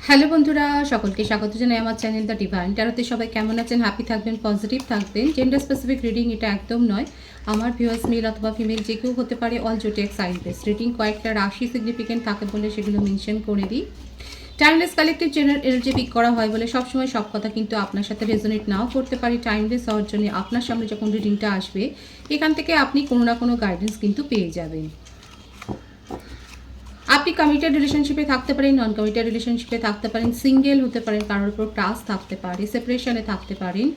Hello বন্ধুরা, সকলকে স্বাগত জানাই আমার চ্যানেল দ্য ডিভাইন ট্যারোতে। সবাই কেমন আছেন? হ্যাপি থাকবেন, পজিটিভ থাকবেন। জেন্ডার স্পেসিফিক রিডিং এটা একদম নয়। আমার ভিউয়ার্স মেল অথবা ফিমেল যে কেউ হতে পারে। All zodiac sign base reading কয়েকটা রাশি সিগনিফিকেন্ট থাকে বলে সেগুলো মেনশন করে দিই। Timeless collective general energy pick করা হয় বলে সবসময় সব কথা কিন্তু আপনার সাথে রেজোনেট নাও করতে পারি। টাইমলেস হওয়ার জন্য আপনার সামনে যখন রিডিংটা আসবে এখান থেকে আপনি কোনো না কোনো গাইডেন্স কিন্তু পেয়ে যাবেন। আপনি কমিটেড রিলেশনশিপে থাকতে পারেন, নন কমিটেড রিলেশনশিপে থাকতে পারেন, সিঙ্গেল হতে পারেন, কারোর উপর ট্রাস্ট থাকতে পারে, সেপারেশনে থাকতে পারেন,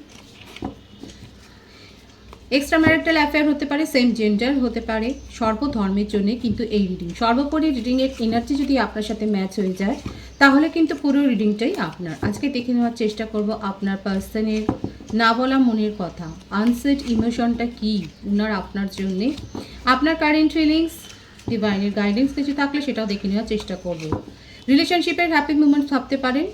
এক্সট্রা ম্যারিটাল অ্যাফেয়ার হতে পারে, সেম জেন্ডার হতে পারে। সর্বধর্মের জন্য কিন্তু এই রিডিং। সর্বোপরি রিডিংয়ের এনার্জি যদি আপনার সাথে ম্যাচ হয়ে যায় তাহলে কিন্তু পুরো রিডিংটাই আপনার। আজকে দেখে নেওয়ার চেষ্টা করব আপনার পার্সনের না বলা মনের কথা, আনসেড ইমোশনটা কী ওনার আপনার জন্যে, আপনার কারেন্ট ফিলিংস, ডিভাইনের গাইডেন্স কিছু থাকলে সেটাও দেখে নেওয়ার চেষ্টা করব। রিলেশনশিপের হ্যাপি মুমেন্টস ভাবতে পারেন,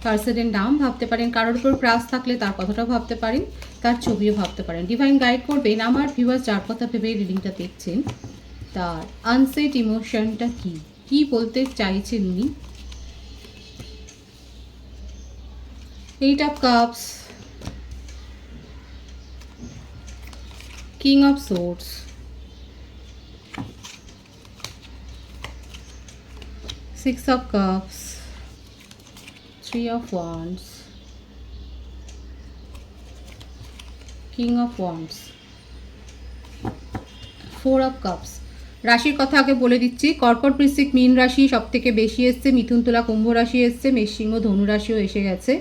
পার্সনের নাম ভাবতে পারেন, কারোর উপর ক্রাশ থাকলে তার কথাটাও ভাবতে পারেন, তার ছবিও ভাবতে পারেন। ডিভাইন গাইড করবেন আমার ভিউয়ার্স যার কথা ভেবে রিডিংটা দেখছেন তার আনসেট ইমোশনটা কি বলতে চাইছেন উনি। Eight of cups, king of swords, six of cups, three of wands, king of wands, four of cups. রাশির কথা আগে বলে দিচ্ছি। কর্কট, বৃশ্চিক, মীন রাশি সব থেকে বেশি এসছে, মিথুন, তুলা, কুম্ভ রাশি এসছে, মেষ, সিংহ, ধনু রাশিও এসে গেছে।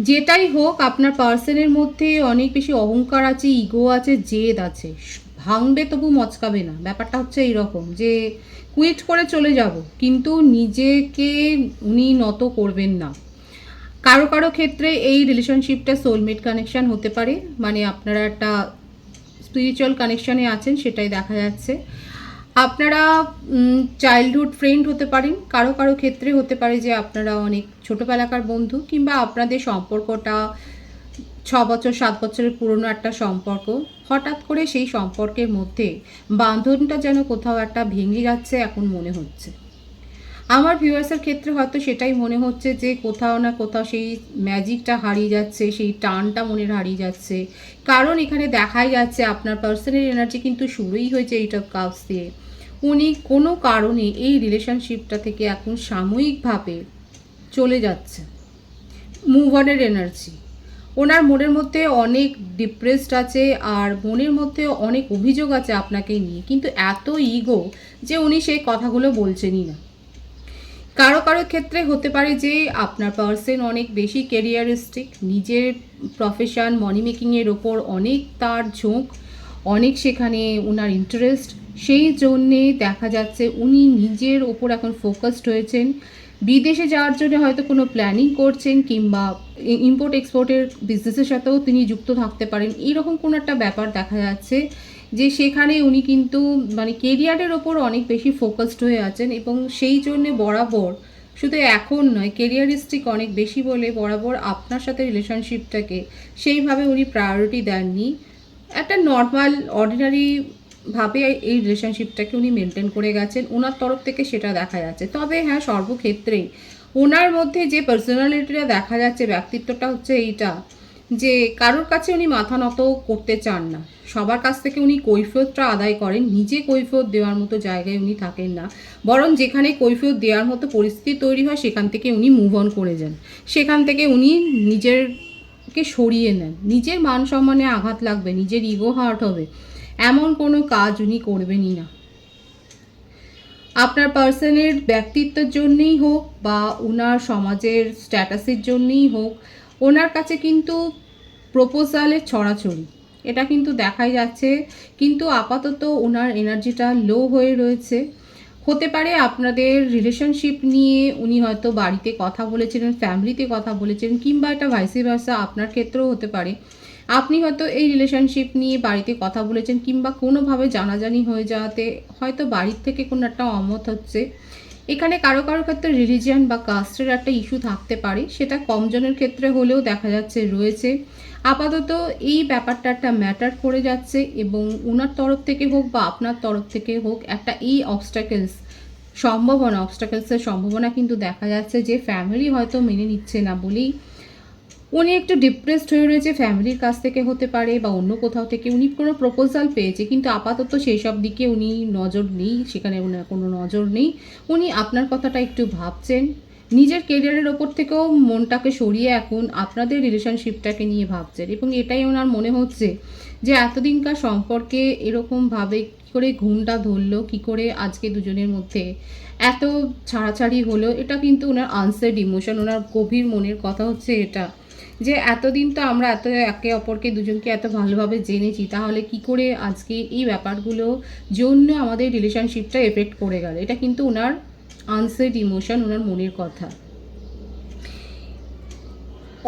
যেটাই হোক আপনার পার্সনের মধ্যে অনেক বেশি অহংকার আছে, ইগো আছে, জেদ আছে, ভাঙবে তবু মচকাবে না। ব্যাপারটা হচ্ছে এইরকম যে কুইট করে চলে যাব কিন্তু নিজেকে উনি নত করবেন না। কারো কারো ক্ষেত্রে এই রিলেশনশিপটা সোলমেট কানেকশান হতে পারে, মানে আপনারা একটা স্পিরিচুয়াল কানেকশানে আছেন সেটাই দেখা যাচ্ছে। আপনারা চাইল্ডহুড ফ্রেন্ড হতে পারেন, কারো কারো ক্ষেত্রে হতে পারে যে আপনারা অনেক ছোটোবেলাকার বন্ধু, কিংবা আপনাদের সম্পর্কটা 6 বছর 7 বছরের পুরনো একটা সম্পর্ক। হঠাৎ করে সেই সম্পর্কের মধ্যে বাঁধনটা যেন কোথাও একটা ভেঙে যাচ্ছে এখন মনে হচ্ছে। আমার ভিউয়ার্সের ক্ষেত্রে হয়তো সেটাই মনে হচ্ছে যে কোথাও না কোথাও সেই ম্যাজিকটা হারিয়ে যাচ্ছে, সেই টানটা মনের হারিয়ে যাচ্ছে। কারণ এখানে দেখাই যাচ্ছে আপনার পার্সোনাল এনার্জি কিন্তু শুরুই হয়েছে এইট অফ কাপস দিয়ে। উনি কোনো কারণে এই রিলেশনশিপটা থেকে এখন সাময়িকভাবে চলে যাচ্ছে। Move অনের energy. ওনার মনের মধ্যে অনেক ডিপ্রেসড আছে আর মনের মধ্যে অনেক অভিযোগ আছে আপনাকে নিয়ে, কিন্তু এত ইগো যে উনি সেই কথাগুলো বলছেনই না। কারো কারো ক্ষেত্রে হতে পারে যে আপনার পার্সন অনেক বেশি ক্যারিয়ারিস্টিক, নিজের প্রফেশন মানি মেকিংয়ের ওপর অনেক তার ঝোঁক, অনেক সেখানে ওনার ইন্টারেস্ট। সেই জন্যে দেখা যাচ্ছে উনি নিজের ওপর এখন ফোকাসড হয়েছেন। বিদেশে যাওয়ার জন্য হয়তো কোনো প্ল্যানিং করছেন, কিংবা ইম্পোর্ট এক্সপোর্টের বিজনেসের সাথেও তিনি যুক্ত থাকতে পারেন। এইরকম কোনো একটা ব্যাপার দেখা যাচ্ছে যে সেখানে উনি কিন্তু মানে কেরিয়ারের ওপর অনেক বেশি ফোকাসড হয়ে আছেন, এবং সেই জন্যে বরাবর, শুধু এখন নয়, কেরিয়ারিস্টিক অনেক বেশি বলে বরাবর আপনার সাথে রিলেশনশিপটাকে সেইভাবে উনি প্রায়োরিটি দেননি। একটা নর্মাল অর্ডিনারি ভাবে এই রিলেশনশিপটাকে উনি মেনটেন করে গেছেন, ওনার তরফ থেকে সেটা দেখা যাচ্ছে। তবে হ্যাঁ, সর্বক্ষেত্রেই ওনার মধ্যে যে পার্সোনালিটিটা দেখা যাচ্ছে, ব্যক্তিত্বটা হচ্ছে এইটা যে কারোর কাছে উনি মাথা নত করতে চান না, সবার কাছ থেকে উনি কৈফিয়তটা আদায় করেন, নিজে কৈফিয়ত দেওয়ার মতো জায়গায় উনি থাকেন না, বরং যেখানে কৈফিয়ত দেওয়ার মতো পরিস্থিতি তৈরি হয় সেখান থেকে উনি মুভ অন করে যান, সেখান থেকে উনি নিজেরকে সরিয়ে নেন। নিজের মান সম্মানে আঘাত লাগবে, নিজের ইগো হার্ট হবে, এমন কোনো কাজ উনি করবেনই না। আপনার পার্সনের ব্যক্তিত্বের জন্যই হোক বা ওনার সমাজের স্ট্যাটাসের জন্যই হোক, ওনার কাছে কিন্তু প্রপোজালের ছড়াছড়ি এটা কিন্তু দেখাই যাচ্ছে। কিন্তু আপাতত ওনার এনার্জিটা লো হয়ে রয়েছে। হতে পারে আপনাদের রিলেশনশিপ নিয়ে উনি হয়তো বাড়িতে কথা বলেছিলেন, ফ্যামিলিতে কথা বলেছেন, কিংবা এটা ভাইসি ভার্সা আপনার ক্ষেত্রেও হতে পারে। আপনি হয়তো এই রিলেশনশিপ নিয়ে বাড়িতে কথা বলেছেন, কিংবা কোনোভাবে জানাজানি হয়ে যাওয়াতে হয়তো বাড়ির থেকে কোনো একটা অমত হচ্ছে। এখানে কারো কারো ক্ষেত্রে রিলিজিয়ান বা কাস্টের একটা ইস্যু থাকতে পারে, সেটা কম জনের ক্ষেত্রে হলেও দেখা যাচ্ছে রয়েছে। আপাতত এই ব্যাপারটা একটা ম্যাটার করে যাচ্ছে, এবং ওনার তরফ থেকে হোক বা আপনার তরফ থেকে হোক একটা এই অবস্ট্যাকেলস সম্ভাবনা, অবস্টাকেলসের সম্ভাবনা কিন্তু দেখা যাচ্ছে যে ফ্যামিলি হয়তো মেনে নিচ্ছে না বলেই উনি একটু ডিপ্রেসড হয়ে রয়েছে। ফ্যামিলির কাছ থেকে হতে পারে বা অন্য কোথাও থেকে উনি কোনো প্রপোজাল পেয়েছে, কিন্তু আপাতত সেই সব দিকে উনি নজর নেই, সেখানে ওনার কোনো নজর নেই। উনি আপনার কথাটা একটু ভাবছেন, নিজের কেরিয়ারের ওপর থেকেও মনটাকে সরিয়ে এখন আপনাদের রিলেশনশিপটাকে নিয়ে ভাবছেন, এবং এটাই ওনার মনে হচ্ছে যে এতদিনকার সম্পর্কে এরকমভাবে কী করে ঘুমটা ধরলো, কী করে আজকে দুজনের মধ্যে এত ছাড়াছাড়ি হলো। এটা কিন্তু ওনার আনসেড ইমোশন, ওনার গভীর মনের কথা হচ্ছে এটা, যে এতদিন তো আমরা এত একে অপরকে দুজনকে এত ভালোভাবে জেনেছি, তাহলে কি করে আজকে এই ব্যাপারগুলো জন্য আমাদের রিলেশনশিপটা এফেক্ট করে গেল। এটা কিন্তু ওনার আনসেড ইমোশন, ওনার মনের কথা।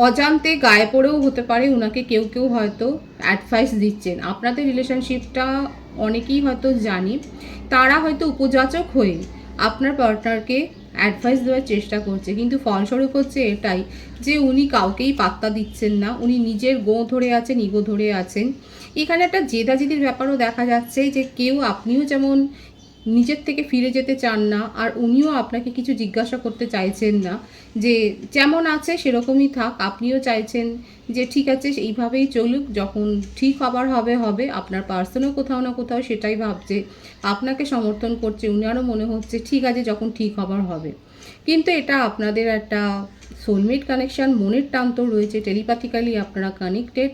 অজান্তে গায়ে পড়েও হতে পারে ওনাকে কেউ কেউ হয়তো অ্যাডভাইস দিচ্ছেন। আপনাদের রিলেশনশিপটা অনেকেই হয়তো জানে, তারা হয়তো উপযাচক হয়ে আপনার পার্টনারকে অ্যাডভাইস দেওয়ার চেষ্টা করছে, কিন্তু ফলস্বরূপ হচ্ছে এটাই যে উনি কাউকেই পাত্তা দিচ্ছেন না, উনি নিজের গো ধরে আছেন, ইগো ধরে আছেন। এখানে একটা জেদাজেদির ব্যাপারও দেখা যাচ্ছে, যে কেউ, আপনিও যেমন নিজের থেকে ফিরে যেতে চান না, আর উনিও আপনাকে কিছু জিজ্ঞাসা করতে চাইছেন না, যে যেমন আছে সেরকমই থাক। আপনিও চাইছেন যে ঠিক আছে এইভাবেই চলুক, যখন ঠিক হবার হবে হবে। আপনার পার্সনও কোথাও না কোথাও সেটাই ভাবছে, আপনাকে সমর্থন করছে। উনারও মনে হচ্ছে ঠিক আছে যখন ঠিক হবার হবে। কিন্তু এটা আপনাদের একটা সোলমেট কানেকশান, মনের টান তো রয়েছে, টেলিপ্যাথিক্যালি আপনারা কানেক্টেড।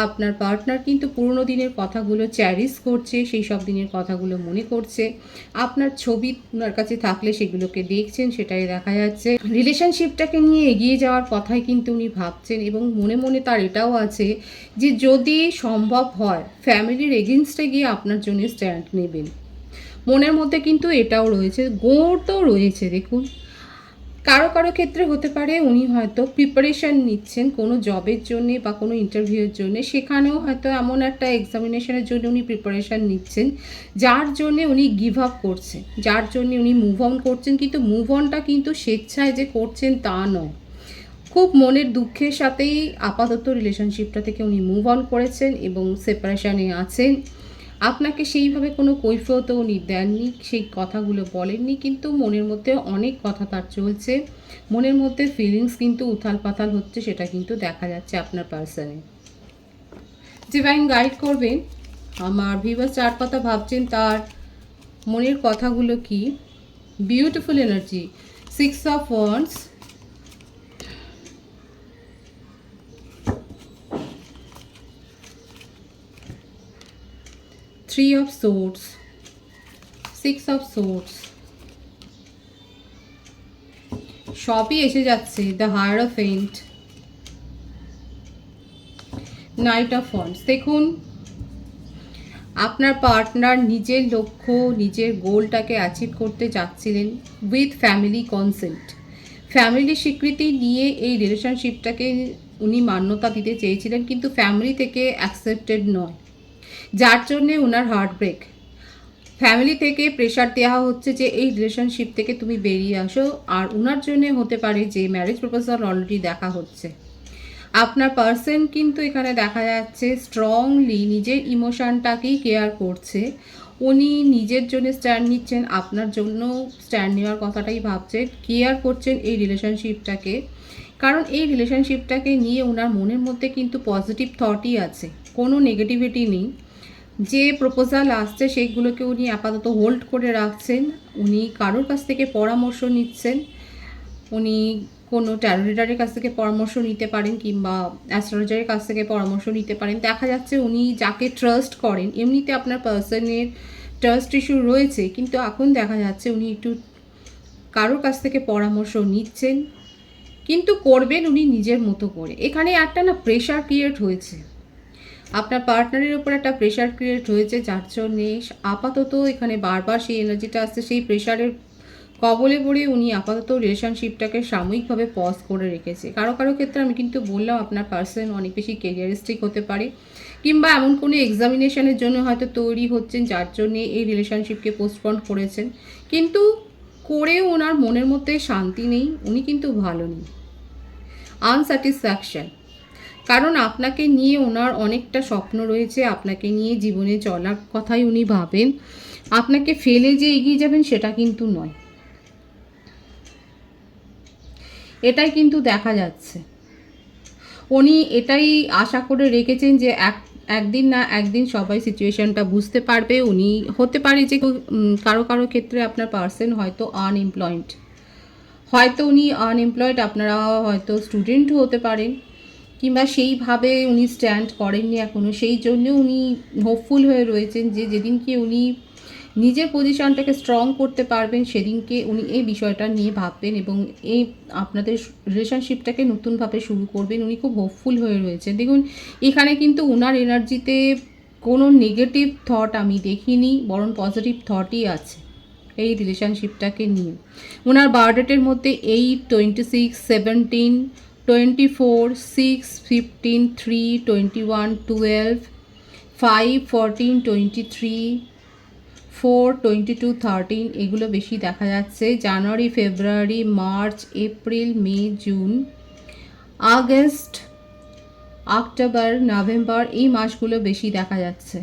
আপনার পার্টনার কিন্তু পুরনো দিনের কথাগুলো চ্যারিশ করছে, সেই সব দিনের কথাগুলো মনে করছে। আপনার ছবি ওনার কাছে থাকলে সেগুলোকে দেখছেন, সেটাই দেখা যাচ্ছে। রিলেশনশিপটাকে নিয়ে এগিয়ে যাওয়ার কথাই কিন্তু উনি ভাবছেন, এবং মনে মনে তার এটাও আছে যে যদি সম্ভব হয় ফ্যামিলির এগেনস্টে গিয়ে আপনার জন্য স্ট্যান্ড নেবেন। মনের মধ্যে কিন্তু এটাও রয়েছে, গোড় তো রয়েছে। দেখুন, কারো কারো ক্ষেত্রে হতে পারে উনি হয়তো প্রিপারেশান নিচ্ছেন কোনো জবের জন্যে বা কোনো ইন্টারভিউয়ের জন্যে, সেখানেও হয়তো এমন একটা এক্সামিনেশনের জন্য উনি প্রিপারেশান নিচ্ছেন যার জন্যে উনি গিভ আপ করছেন, যার জন্যে উনি মুভ অন করছেন। কিন্তু মুভ অনটা কিন্তু স্বেচ্ছায় যে করছেন তা নয়, খুব মনের দুঃখের সাথেই আপাতত রিলেশনশিপটা থেকে উনি মুভ অন করেছেন এবং সেপারেশানে আছেন। আপনাকে সেইভাবে কোনো কৈফিয়তও উনি দেননি, সেই কথাগুলো বলেননি, কিন্তু মনের মধ্যে অনেক কথা তার চলছে। মনের মধ্যে ফিলিংস কিন্তু উথাল পাতাল হচ্ছে, সেটা কিন্তু দেখা যাচ্ছে আপনার পার্সনে। ডিভাইন গাইড করবেন আমার ভিউয়ার্স যার কথা ভাবছেন তার মনের কথাগুলো কি। Beautiful energy, 6 of wands, 3 of swords, 6 of swords, সবই এসে যাচ্ছে। The hierophant, night of wands. দেখুন, আপনার পার্টনার নিজের লক্ষ্য, নিজের গোলটাকে অ্যাচিভ করতে যাচ্ছিলেন উইথ ফ্যামিলি কনসেন্ট। ফ্যামিলি স্বীকৃতি নিয়ে এই রিলেশনশিপটাকে উনি মান্যতা দিতে চেয়েছিলেন, কিন্তু ফ্যামিলি থেকে অ্যাকসেপ্টেড নয়, যার জন্যে ওনার হার্ট ব্রেক। ফ্যামিলি থেকে প্রেশার দেওয়া হচ্ছে যে এই রিলেশনশিপ থেকে তুমি বেরিয়ে আসো, আর ওনার জন্যে হতে পারে যে ম্যারেজ প্রপোজাল অলরেডি দেখা হচ্ছে। আপনার পার্সন কিন্তু এখানে দেখা যাচ্ছে স্ট্রংলি নিজের ইমোশনটাকেই কেয়ার করছে। উনি নিজের জন্য স্ট্যান্ড নিচ্ছেন, আপনার জন্য স্ট্যান্ড নেওয়ার কথাটাই ভাবছেন, কেয়ার করছেন এই রিলেশনশিপটাকে। কারণ এই রিলেশনশিপটাকে নিয়ে ওনার মনের মধ্যে কিন্তু পজিটিভ থটই আছে, কোনো নেগেটিভিটি নেই। যে প্রপোজাল আসছে সেইগুলোকে উনি আপাতত হোল্ড করে রাখছেন। উনি কারোর কাছ থেকে পরামর্শ নিচ্ছেন, উনি কোনো ট্যারো রিডারের কাছ থেকে পরামর্শ নিতে পারেন, কিংবা অ্যাস্ট্রোলজারের কাছ থেকে পরামর্শ নিতে পারেন। দেখা যাচ্ছে উনি যাকে ট্রাস্ট করেন, এমনিতে আপনার পার্সনের ট্রাস্ট ইস্যু রয়েছে, কিন্তু এখন দেখা যাচ্ছে উনি একটু কারোর কাছ থেকে পরামর্শ নিচ্ছেন, কিন্তু করবেন উনি নিজের মতো করে। এখানে একটা না প্রেশার ক্রিয়েট হয়েছে, আপনার পার্টনারের উপর একটা প্রেশার ক্রিয়েট হয়েছে, যার জন্যে আপাতত এখানে বারবার সেই এনার্জিটা আসছে। সেই প্রেশারের কবলে পড়ে উনি আপাতত রিলেশনশিপটাকে সাময়িকভাবে পজ করে রেখেছে। কারো কারো ক্ষেত্রে আমি কিন্তু বললাম আপনার পার্সন অনেক বেশি কেরিয়ারিস্টিক হতে পারে, কিংবা এমন কোনো এক্সামিনেশনের জন্য হয়তো তৈরি হচ্ছেন, যার জন্যে এই রিলেশনশিপকে পোস্টপন্ড করেছেন। কিন্তু করেও ওনার মনের মধ্যে শান্তি নেই, উনি কিন্তু ভালো নেই, আনস্যাটিসফ্যাকশন। কারণ আপনাকে নিয়ে ওনার অনেকটা স্বপ্ন রয়েছে, আপনাকে নিয়ে জীবনে চলার কথাই উনি ভাবেন। আপনাকে ফেলে যে এগিয়ে যাবেন সেটা কিন্তু নয়। এটাই কিন্তু দেখা যাচ্ছে। উনি এটাই আশা করে রেখেছেন যে একদিন না একদিন সবাই সিচুয়েশনটা বুঝতে পারবে। উনি হতে পারে যে কারো কারো ক্ষেত্রে আপনার পার্সন হয়তো আনএমপ্লয়েড, হয়তো উনি আনএমপ্লয়েড, আপনারা হয়তো স্টুডেন্টও হতে পারেন, কিংবা সেইভাবে উনি স্ট্যান্ড করেননি এখনও, সেই জন্য উনি হোপফুল হয়ে রয়েছেন যে যেদিনকে উনি নিজের পজিশনটাকে স্ট্রং করতে পারবেন সেদিনকে উনি এই বিষয়টা নিয়ে ভাববেন এবং এই আপনাদের রিলেশনশিপটাকে নতুনভাবে শুরু করবেন। উনি খুব হোপফুল হয়ে রয়েছেন। দেখুন এখানে কিন্তু ওনার এনার্জিতে কোনো নেগেটিভ থট আমি দেখিনি, বরং পজিটিভ থটই আছে এই রিলেশনশিপটাকে নিয়ে। ওনার বার্থডেটের মধ্যে 8, 26, 17, 24, 6, 15, 3, 21, 12, 5, 14, 23, 4, 22, 13 এগুলো বেশি দেখা যাচ্ছে। জানুয়ারি, ফেব্রুয়ারি, মার্চ, এপ্রিল, মে, জুন, আগস্ট, অক্টোবর, নভেম্বর এই মাসগুলো বেশি দেখা যাচ্ছে।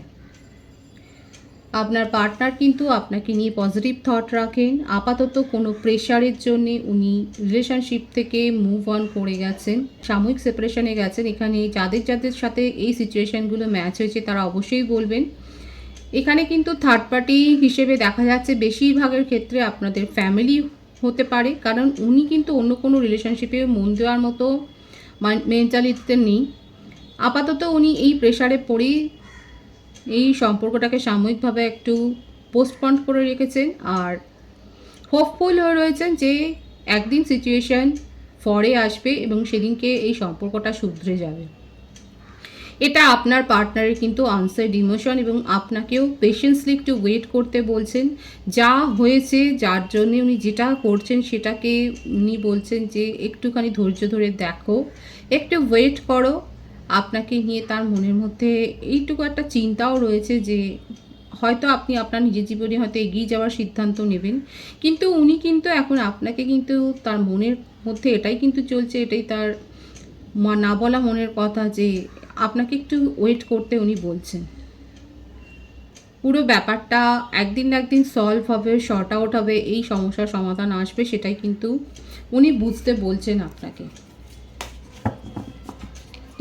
আপনার পার্টনার কিন্তু আপনাকে নিয়ে পজিটিভ থট রাখেন। আপাতত কোনো প্রেশারের জন্যে উনি রিলেশনশিপ থেকে মুভ অন করে গেছেন, সাময়িক সেপারেশনে গেছেন। এখানে যাদের যাদের সাথে এই সিচুয়েশানগুলো ম্যাচ হয়েছে তারা অবশ্যই বলবেন। এখানে কিন্তু থার্ড পার্টি হিসেবে দেখা যাচ্ছে বেশিরভাগের ক্ষেত্রে আপনাদের ফ্যামিলি হতে পারে, কারণ উনি কিন্তু অন্য কোনো রিলেশনশিপে মন দেওয়ার মতো মেন্টালিটিতে নেই। আপাতত উনি এই প্রেশারে পড়েই এই সম্পর্কটাকে সাময়িকভাবে একটু পোস্টপন্ড করে রেখেছেন আর হোপফুল হয়ে রয়েছেন যে একদিন সিচুয়েশান ফরে আসবে এবং সেদিনকে এই সম্পর্কটা শুধরে যাবে। এটা আপনার পার্টনারের কিন্তু আনসার্ড ইমোশন এবং আপনাকেও পেশেন্সলি একটু ওয়েট করতে বলছেন। যা হয়েছে, যার জন্যে উনি যেটা করছেন সেটাকে উনি বলছেন যে একটুখানি ধৈর্য ধরে দেখো, একটু ওয়েট করো। আপনাকে নিয়ে তার মনের মধ্যে এইটুকু একটা চিন্তাও রয়েছে যে হয়তো আপনি আপনার নিজের জীবনে হয়তো এগিয়ে যাওয়ার সিদ্ধান্ত নেবেন, কিন্তু উনি কিন্তু এখন আপনাকে কিন্তু তার মনের মধ্যে এটাই কিন্তু চলছে, এটাই তার না বলা মনের কথা যে আপনাকে একটু ওয়েট করতে উনি বলছেন। পুরো ব্যাপারটা একদিন না একদিন সলভ হবে, শর্ট আউট হবে, এই সমস্যার সমাধান আসবে, সেটাই কিন্তু উনি বুঝতে বলছেন আপনাকে।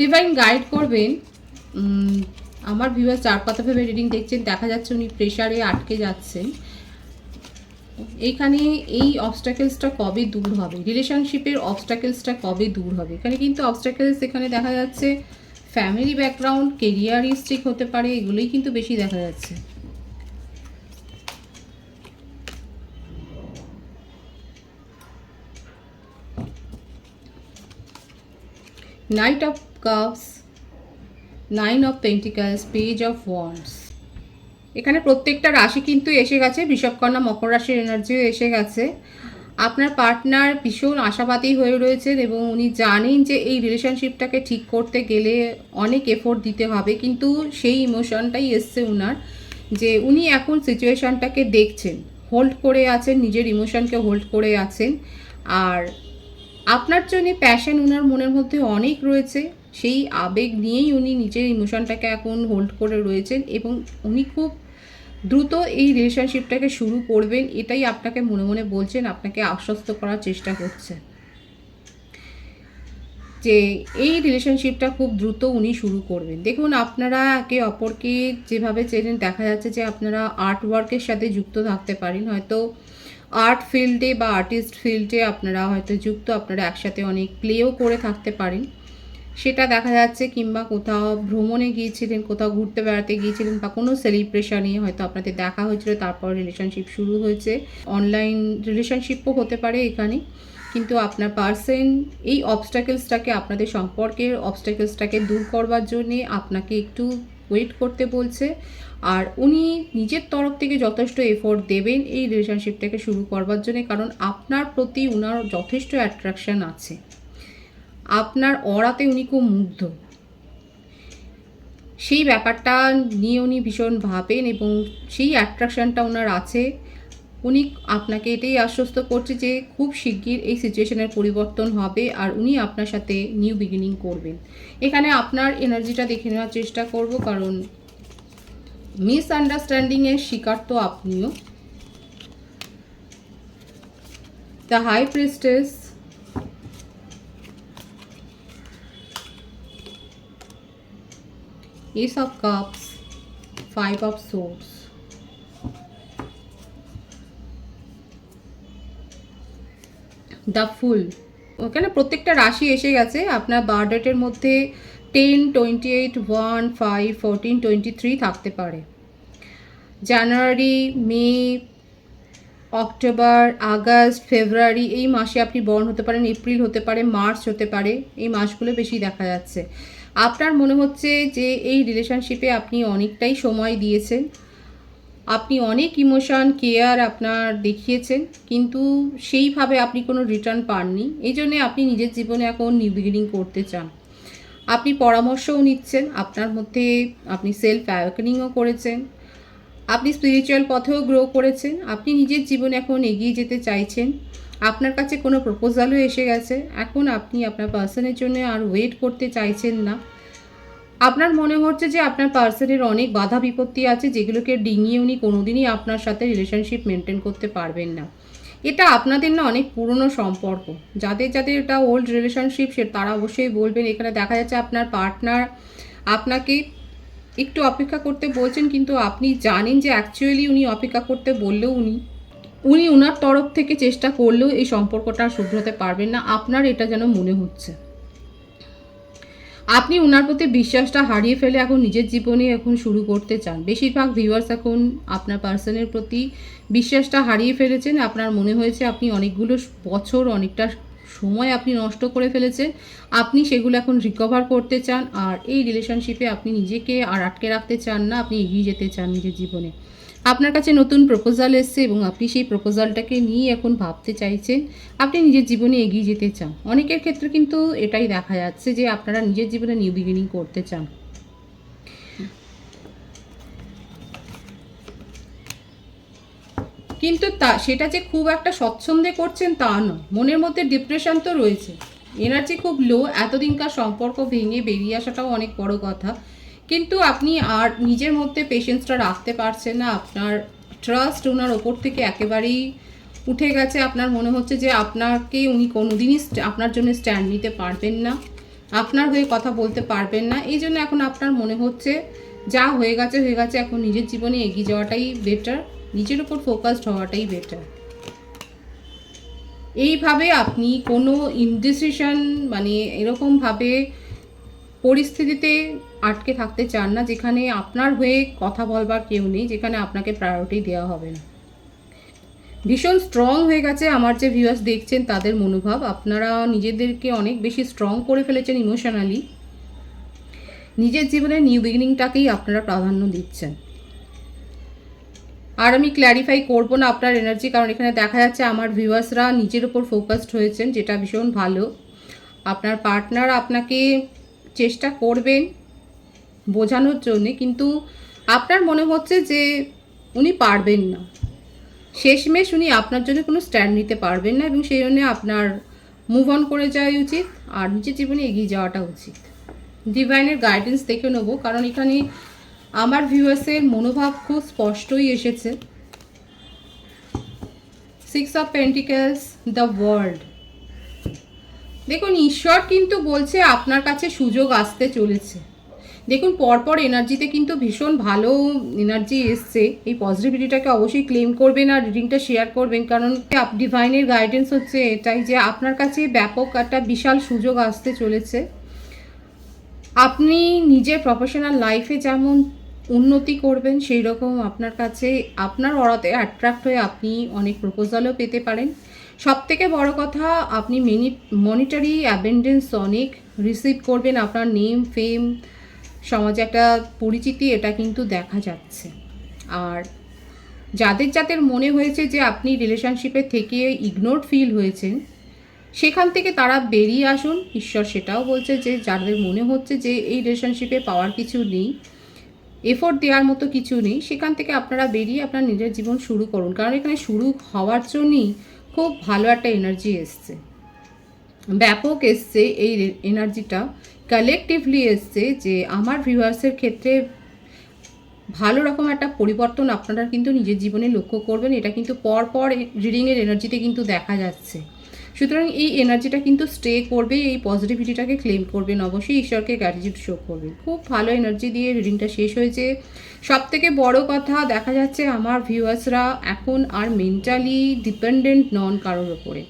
ডিভাইন গাইড করবেন। আমার ভিউয়ার 4 পাতা ভেবে রিডিং দেখছেন, দেখা যাচ্ছে উনি প্রেশারে আটকে যাচ্ছেন। এইখানে এই অবস্টাকেলসটা কবে দূর হবে, রিলেশনশিপের অবস্টাকেলসটা কবে দূর হবে? এখানে কিন্তু অবস্টাকেলস এখানে দেখা যাচ্ছে ফ্যামিলি ব্যাকগ্রাউন্ড, কেরিয়ার হিস্ট্রিক হতে পারে, এগুলোই কিন্তু বেশি দেখা যাচ্ছে। Night of cups, 9 of pentacles, page of wands. এখানে প্রত্যেকটা রাশি কিন্তু এসে গেছে, বৃষভকন্যা মকর রাশির এনার্জিও এসে গেছে। আপনার পার্টনার ভীষণ আশাবাদী হয়ে রয়েছেন এবং উনি জানেন যে এই রিলেশনশিপটাকে ঠিক করতে গেলে অনেক এফোর্ট দিতে হবে, কিন্তু সেই ইমোশনটাই এসছে উনার, যে উনি এখন সিচুয়েশনটাকে দেখছেন, হোল্ড করে আছেন, নিজের ইমোশনকে হোল্ড করে আছেন। আর আপনার জন্য প্যাশন উনার মনের মধ্যে অনেক রয়েছে, সেই আবেগ নিয়েই উনি নিজের ইমোশনটাকে এখন হোল্ড করে রয়েছেন এবং উনি খুব দ্রুত এই রিলেশনশিপটাকে শুরু করবেন, এটাই আপনাকে মনে মনে বলছেন, আপনাকে আশ্বস্ত করার চেষ্টা করছে যে এই রিলেশনশিপটা খুব দ্রুত উনি শুরু করবেন। দেখুন আপনারা একে অপরকে যেভাবে চেনেন, দেখা যাচ্ছে যে আপনারা আর্ট ওয়ার্কের সাথে যুক্ত থাকতে পারেন, হয়তো আর্ট ফিল্ডে বা আর্টিস্ট ফিল্ডে আপনারা হয়তো যুক্ত, আপনারা একসাথে অনেক প্লেও করে থাকতে পারেন, সেটা দেখা যাচ্ছে। কিংবা কোথাও ভ্রমণে গিয়েছিলেন, কোথাও ঘুরতে বেড়াতে গিয়েছিলেন বা কোনো সেলিব্রেশনে হয়তো আপনাদের দেখা হয়েছিল, তারপর রিলেশনশিপ শুরু হয়েছে। অনলাইন রিলেশনশিপও হতে পারে এখানে, কিন্তু আপনার পার্সন এই অবস্টাকেলসটাকে, আপনাদের সম্পর্কের অবস্টাকেলসটাকে দূর করবার জন্যে আপনাকে একটু ওয়েট করতে বলছে। আর উনি নিজের তরফ থেকে যথেষ্ট এফোর্ট দেবেন এই রিলেশনশিপটাকে শুরু করবার জন্য, কারণ আপনার প্রতি উনার যথেষ্ট অ্যাট্রাকশান আছে, আপনার অরাতে উনি খুব মুগ্ধ। সেই ব্যাপারটা নিয়ে উনি ভীষণ ভাবেন এবং সেই অ্যাট্রাকশানটা ওনার আছে। উনি আপনাকে এটাই আশ্বস্ত করছে যে খুব শিগগির এই সিচুয়েশনের পরিবর্তন হবে আর উনি আপনার সাথে নিউ বিগিনিং করবেন। এখানে আপনার এনার্জিটা দেখে নেওয়ার চেষ্টা করব, কারণ মিসআন্ডারস্ট্যান্ডিংয়ের শিকার তো আপনিও। The high priestess, Ace of Cups, 5 of Swords, the fool. ওখানে প্রত্যেকটা রাশি এসে গেছে। আপনার বার্থ ডেটের মধ্যে 10, 28, 1, 5, 14, 23 থাকতে পারে। জানুয়ারি, মে, অক্টোবর, আগস্ট, ফেব্রুয়ারি এই মাসে আপনি বর্ন হতে পারেন, এপ্রিল হতে পারে, মার্চ হতে পারে, এই মাসগুলো বেশি দেখা যাচ্ছে। আপনার মনে হচ্ছে যে এই রিলেশনশিপে আপনি অনেকটাই সময় দিয়েছেন, আপনি অনেক ইমোশন কেয়ার আপনার দেখিয়েছেন, কিন্তু সেইভাবে আপনি কোনো রিটার্ন পাননি। এই জন্যে আপনি নিজের জীবনে এখন নিউ বিগিনিং করতে চান। আপনি পরামর্শও নিচ্ছেন, আপনার মধ্যে আপনি সেলফ অ্যাওয়েকেনিংও করেছেন, আপনি স্পিরিচুয়াল পথেও গ্রো করেছেন, আপনি নিজের জীবনে এখন এগিয়ে যেতে চাইছেন। আপনার কাছে কোনো প্রপোজালও এসে গেছে। এখন আপনি আপনার পার্সনের জন্য আর ওয়েট করতে চাইছেন না। আপনার মনে হচ্ছে যে আপনার পার্সনের অনেক বাধা বিপত্তি আছে, যেগুলোকে ডিঙিয়ে উনি কোনোদিনই আপনার সাথে রিলেশনশিপ মেনটেন করতে পারবেন না। এটা আপনাদের না অনেক পুরনো সম্পর্ক। যাদের যাদের এটা ওল্ড রিলেশনশিপ সে তারা অবশ্যই বলবেন। এখানে দেখা যাচ্ছে আপনার পার্টনার আপনাকে একটু অপেক্ষা করতে বলছেন, কিন্তু আপনি জানেন যে অ্যাকচুয়ালি উনি অপেক্ষা করতে বললেও উনি ওনার তরফ থেকে চেষ্টা করলেও এই সম্পর্কটা শুধরাতে পারবেন না। আপনার এটা যেন মনে হচ্ছে আপনি ওনার প্রতি বিশ্বাসটা হারিয়ে ফেলে এখন নিজের জীবনে এখন শুরু করতে চান। বেশিরভাগ ভিউয়ার্স এখন আপনার পার্সনের প্রতি বিশ্বাসটা হারিয়ে ফেলেছেন। আপনার মনে হয়েছে আপনি অনেকগুলো বছর অনেকটা সময় আপনি নষ্ট করে ফেলেছেন, আপনি সেগুলো এখন রিকভার করতে চান। আর এই রিলেশনশিপে আপনি নিজেকে আর আটকে রাখতে চান না, আপনি এগিয়ে যেতে চান নিজের জীবনে। আপনার কাছে নতুন প্রপোজাল এসছে এবং আপনি সেই প্রপোজালটাকে নিয়ে এখন ভাবতে চাইছেন, আপনি নিজের জীবনে এগিয়ে যেতে চান। অনেকের ক্ষেত্রে কিন্তু এটাই দেখা যাচ্ছে যে আপনারা নিজের জীবনে নিউ বিগিনিং করতে চান। কিন্তু সেটা যে খুব একটা স্বচ্ছন্দে করছেন তা নয়, মনের মধ্যে ডিপ্রেশন তো রয়েছে, এনার্জি খুব লো। এতদিনকার সম্পর্ক ভেঙে বেরিয়ে আসাটাও অনেক বড় কথা, কিন্তু আপনি আর নিজের মধ্যে পেশেন্সটা রাখতে পারছেন না। আপনার ট্রাস্ট ওনার ওপর থেকে একেবারেই উঠে গেছে। আপনার মনে হচ্ছে যে আপনাকে উনি কোনোদিনই আপনার জন্য স্ট্যান্ড নিতে পারবেন না, আপনার হয়ে কথা বলতে পারবেন না। এই জন্য এখন আপনার মনে হচ্ছে যা হয়ে গেছে হয়ে গেছে, এখন নিজের জীবনে এগিয়ে যাওয়াটাই বেটার, নিজের উপর ফোকাসড হওয়াটাই বেটার। এইভাবে আপনি কোনো ইনডিসিশন মানে এরকমভাবে পরিস্থিতিতে আটকে থাকতে চান না যেখানে আপনার হয়ে কথা বলবার কেউ নেই, যেখানে আপনাকে প্রায়োরিটি দেওয়া হবে না। ভীষণ স্ট্রং হয়ে গেছে আমার যে ভিউয়ার্স দেখছেন তাদের মনোভাব। আপনারা নিজেদেরকে অনেক বেশি স্ট্রং করে ফেলেছেন ইমোশনালি। নিজের জীবনে নিউ বিগিনিংটাকেই আপনারা প্রাধান্য দিচ্ছেন। আর আমি ক্ল্যারিফাই করবো না আপনার এনার্জি, কারণ এখানে দেখা যাচ্ছে আমার ভিউয়ার্সরা নিজের ওপর ফোকাসড হয়েছেন, যেটা ভীষণ ভালো। আপনার পার্টনার আপনাকে চেষ্টা করবেন বোঝানোর জন্যে, কিন্তু আপনার মনে হচ্ছে যে উনি পারবেন না, শেষমেশ উনি আপনার জন্য কোনো স্ট্যান্ড নিতে পারবেন না, এবং সেই জন্য আপনার মুভ অন করে যাওয়াই উচিত আর নিজের জীবনে এগিয়ে যাওয়াটা উচিত। ডিভাইনের গাইডেন্স দেখে নেবো, কারণ এখানে আমার ভিউয়ার্সের মনোভাব খুব স্পষ্টই এসেছে। 6 অফ পেন্টিকেলস, দ্য ওয়ার্ল্ড। দেখুন ঈশ্বর কিন্তু বলছে আপনার কাছে সুযোগ আসতে চলেছে। দেখুন পরপর এনার্জিতে কিন্তু ভীষণ ভালো এনার্জি এসছে। এই পজিটিভিটিটাকে অবশ্যই ক্লেম করবেন আর রিডিংটা শেয়ার করবেন, কারণ ডিভাইনের গাইডেন্স হচ্ছে এটাই যে আপনার কাছে ব্যাপক একটা বিশাল সুযোগ আসতে চলেছে। আপনি নিজের প্রফেশনাল লাইফে যেমন উন্নতি করবেন, সেই রকম আপনার কাছে আপনার অরাতে অ্যাট্রাক্ট হয়ে আপনি অনেক প্রপোজালও পেতে পারেন। সবথেকে বড় কথা, আপনি মনিটারি অ্যাবেন্ডেন্স অনেক রিসিভ করবেন। আপনার নেম ফেম সমাজে একটা পরিচিতি এটা কিন্তু দেখা যাচ্ছে। আর যাদের যাদের মনে হয়েছে যে আপনি রিলেশনশিপে থেকে ইগনোরড ফিল হয়েছেন, সেখান থেকে তারা বেরিয়ে আসুন। ঈশ্বর সেটাও বলছে যে যাদের মনে হচ্ছে যে এই রিলেশনশিপে পাওয়ার কিছু নেই, এফোর্ট দেওয়ার মতো কিছু নেই, সেখান থেকে আপনারা বেরিয়ে আপনার নিজের জীবন শুরু করুন, কারণ এখানে শুরু হওয়ার জন্যই খুব ভালো একটা এনার্জি এসছে, ব্যাপক এসছে। এই এনার্জিটা কালেকটিভলি এসছে যে আমার ভিউয়ার্সের ক্ষেত্রে ভালো রকম একটা পরিবর্তন আপনারা কিন্তু নিজের জীবনে লক্ষ্য করবেন। এটা কিন্তু পরপর রিডিংয়ের এনার্জিতে কিন্তু দেখা যাচ্ছে। সুতরাং এই এনার্জিটা কিন্তু স্টে করবে, এই পজিটিভিটিটাকে ক্লেম করবেন, অবশ্যই ঈশ্বরকে গ্র্যাটিটিউড শো করবেন। খুব ভালো এনার্জি দিয়ে রিডিংটা শেষ হয়েছে। সব থেকে বড় কথা দেখা যাচ্ছে আমার ভিউয়ার্সরা এখন আর মেন্টালি ডিপেন্ডেন্ট নন কারোর ওপরে,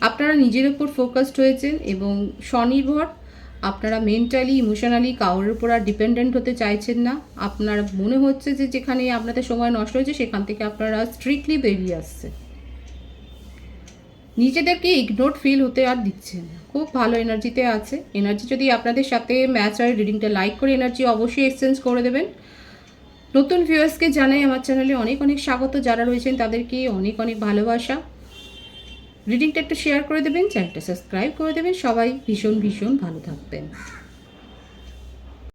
আপনারা নিজের ওপর ফোকাসড হয়েছেন এবং স্বনির্ভর। আপনারা মেন্টালি ইমোশনালি কারোর উপর আর ডিপেন্ডেন্ট হতে চাইছেন না। আপনার মনে হচ্ছে যে যেখানে আপনাদের সময় নষ্ট হয়েছে সেখান থেকে আপনারা স্ট্রিক্টলি বেরিয়ে আসছে, নিজেদেরকে ইগনোর ফিল হতে আর দিচ্ছেন না। খুব ভালো এনার্জিতে আছে। এনার্জি যদি আপনাদের সাথে ম্যাচ হয়, রিডিংটা লাইক করে এনার্জি অবশ্যই এক্সচেঞ্জ করে দেবেন। নতুন ভিউয়ার্সকে জানাই আমার চ্যানেলে অনেক অনেক স্বাগত, যারা রয়েছেন তাদেরকে অনেক অনেক ভালোবাসা। রিডিংটা একটু শেয়ার করে দেবেন, চ্যানেলটা সাবস্ক্রাইব করে দেবেন। সবাই ভীষণ ভীষণ ভালো থাকবেন।